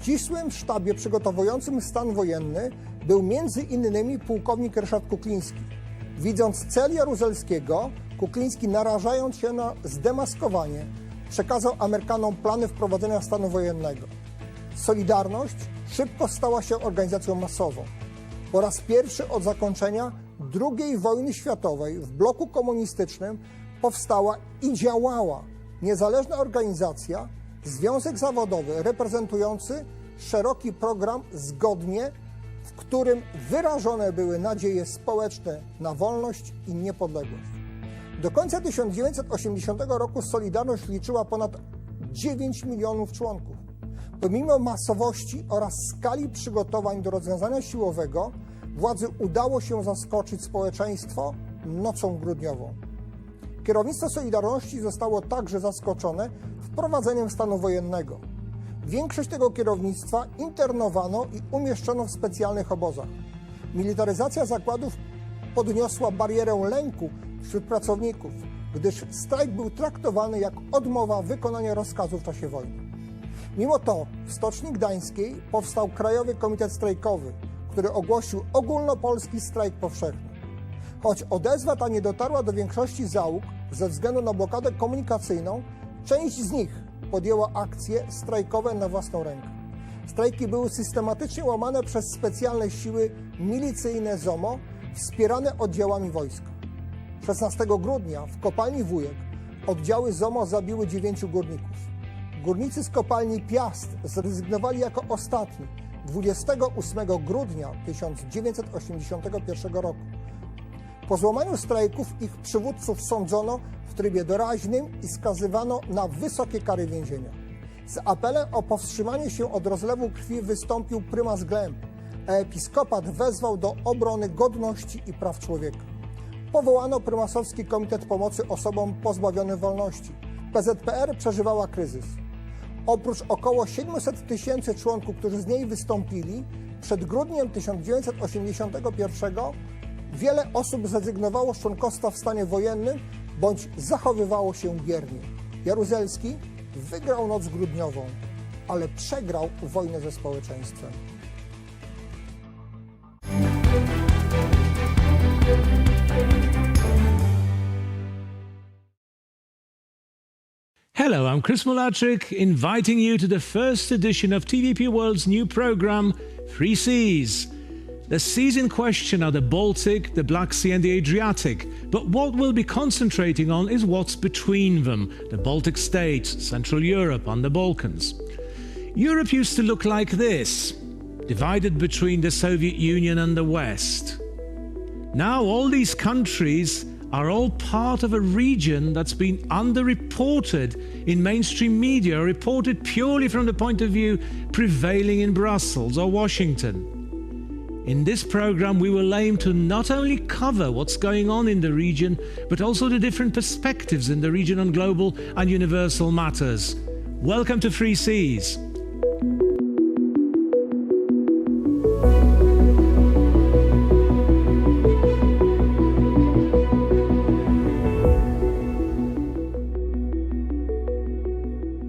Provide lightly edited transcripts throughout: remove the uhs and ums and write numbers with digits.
ścisłym sztabie przygotowującym stan wojenny był m.in. pułkownik Ryszard Kukliński. Widząc cel Jaruzelskiego, Kukliński, narażając się na zdemaskowanie, przekazał Amerykanom plany wprowadzenia stanu wojennego. Solidarność szybko stała się organizacją masową. Po raz pierwszy od zakończenia II wojny światowej w bloku komunistycznym powstała i działała niezależna organizacja, związek zawodowy reprezentujący szeroki program w którym wyrażone były nadzieje społeczne na wolność i niepodległość. Do końca 1980 roku Solidarność liczyła ponad 9 milionów członków. Pomimo masowości oraz skali przygotowań do rozwiązania siłowego, władzy udało się zaskoczyć społeczeństwo nocą grudniową. Kierownictwo Solidarności zostało także zaskoczone wprowadzeniem stanu wojennego. Większość tego kierownictwa internowano i umieszczono w specjalnych obozach. Militaryzacja zakładów podniosła barierę lęku wśród pracowników, gdyż strajk był traktowany jak odmowa wykonania rozkazu w czasie wojny. Mimo to w Stoczni Gdańskiej powstał Krajowy Komitet Strajkowy, który ogłosił ogólnopolski strajk powszechny. Choć odezwa ta nie dotarła do większości załóg ze względu na blokadę komunikacyjną, część z nich podjęła akcje strajkowe na własną rękę. Strajki były systematycznie łamane przez specjalne siły milicyjne ZOMO wspierane oddziałami wojska. 16 grudnia w kopalni Wujek oddziały ZOMO zabiły 9 górników. Górnicy z kopalni Piast zrezygnowali jako ostatni 28 grudnia 1981 roku. Po złamaniu strajków ich przywódców sądzono w trybie doraźnym i skazywano na wysokie kary więzienia. Z apelem o powstrzymanie się od rozlewu krwi wystąpił prymas Glemp, a episkopat wezwał do obrony godności i praw człowieka. Powołano prymasowski Komitet Pomocy Osobom Pozbawionym Wolności. PZPR przeżywała kryzys. Oprócz około 700 tysięcy członków, którzy z niej wystąpili, przed grudniem 1981 wiele osób zrezygnowało z członkostwa w stanie wojennym bądź zachowywało się biernie. Jaruzelski wygrał noc grudniową, ale przegrał wojnę ze społeczeństwem. Hello, I'm Chris Mularczyk, inviting you to the first edition of TVP World's new program, Three Seas. The seas in question are the Baltic, the Black Sea and the Adriatic, but what we'll be concentrating on is what's between them, the Baltic states, Central Europe and the Balkans. Europe used to look like this, divided between the Soviet Union and the West. Now all these countries are all part of a region that's been underreported in mainstream media, reported purely from the point of view prevailing in Brussels or Washington. In this program, we will aim to not only cover what's going on in the region, but also the different perspectives in the region on global and universal matters. Welcome to Three Seas.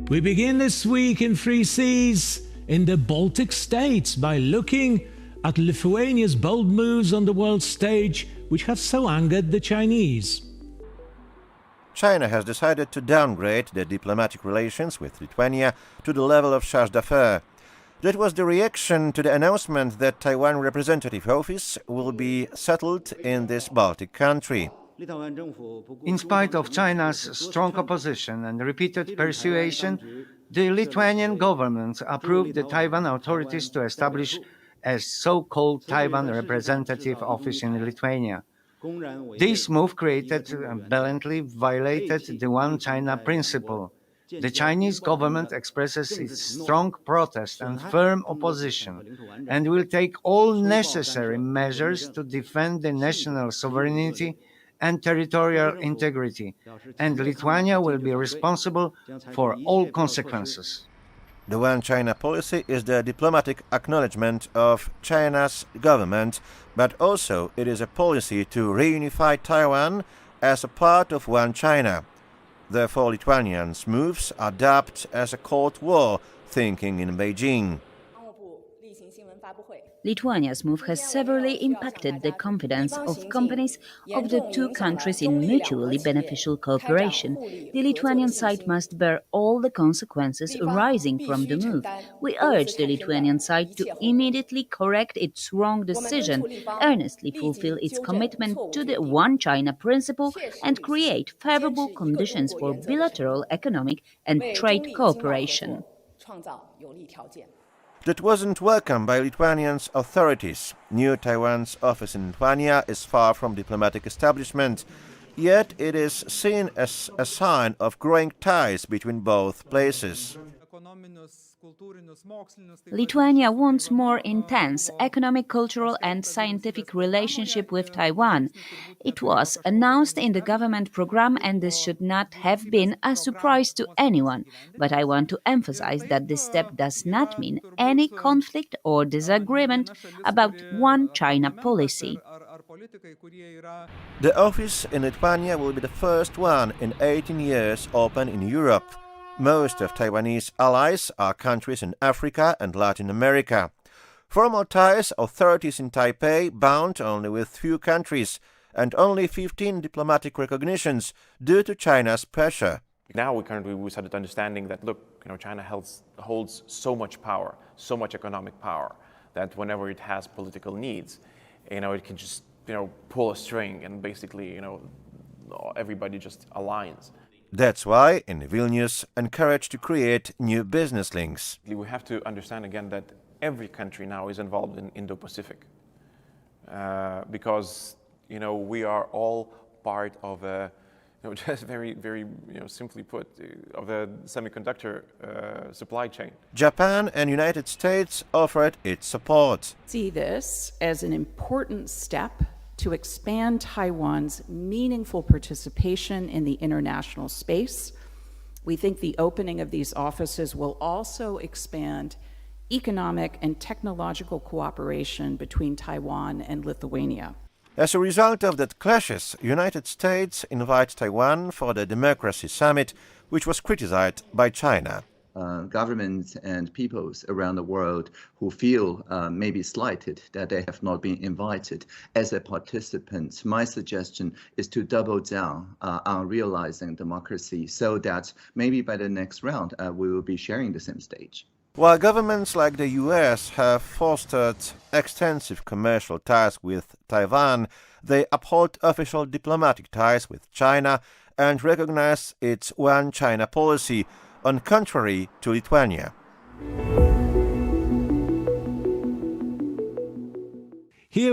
We begin this week in Three Seas in the Baltic states by looking at Lithuania's bold moves on the world stage, which have so angered the Chinese. China has decided to downgrade the diplomatic relations with Lithuania to the level of charge d'affaires. That was the reaction to the announcement that Taiwan representative office will be settled in this Baltic country. In spite of China's strong opposition and repeated persuasion, the Lithuanian government approved the Taiwan authorities to establish a so-called Taiwan representative office in Lithuania. This move blatantly violated the One China principle. The Chinese government expresses its strong protest and firm opposition and will take all necessary measures to defend the national sovereignty and territorial integrity, and Lithuania will be responsible for all consequences. The One China policy is the diplomatic acknowledgement of China's government, but also it is a policy to reunify Taiwan as a part of One China. Therefore, Lithuanians' moves are dubbed as a Cold War thinking in Beijing. Lithuania's move has severely impacted the confidence of companies of the two countries in mutually beneficial cooperation. The Lithuanian side must bear all the consequences arising from the move. We urge the Lithuanian side to immediately correct its wrong decision, earnestly fulfill its commitment to the One China principle, and create favorable conditions for bilateral economic and trade cooperation. That wasn't welcomed by Lithuanians authorities. New Taiwan's office in Lithuania is far from diplomatic establishment, yet it is seen as a sign of growing ties between both places. Lithuania wants more intense economic, cultural and scientific relationship with Taiwan. It was announced in the government program, and this should not have been a surprise to anyone. But I want to emphasize that this step does not mean any conflict or disagreement about One China policy. The office in Lithuania will be the first one in 18 years open in Europe. Most of Taiwanese allies are countries in Africa and Latin America. Formal ties, authorities in Taipei bound only with few countries, and only 15 diplomatic recognitions due to China's pressure. Now we started understanding that, look, China holds so much power, so much economic power, that whenever it has political needs, it can just, pull a string and basically, everybody just aligns. That's why, in Vilnius, encouraged to create new business links. We have to understand again that every country now is involved in Indo-Pacific because, we are all part of a, just very, very, simply put, of the semiconductor supply chain. Japan and United States offered its support. See this as an important step to expand Taiwan's meaningful participation in the international space. We think the opening of these offices will also expand economic and technological cooperation between Taiwan and Lithuania. As a result of that clashes, United States invite Taiwan for the Democracy Summit, which was criticized by China. Governments and peoples around the world who feel maybe slighted that they have not been invited as a participant. My suggestion is to double down on realizing democracy so that maybe by the next round we will be sharing the same stage. While governments like the US have fostered extensive commercial ties with Taiwan, they uphold official diplomatic ties with China and recognize its One China policy, on contrary to Lithuania.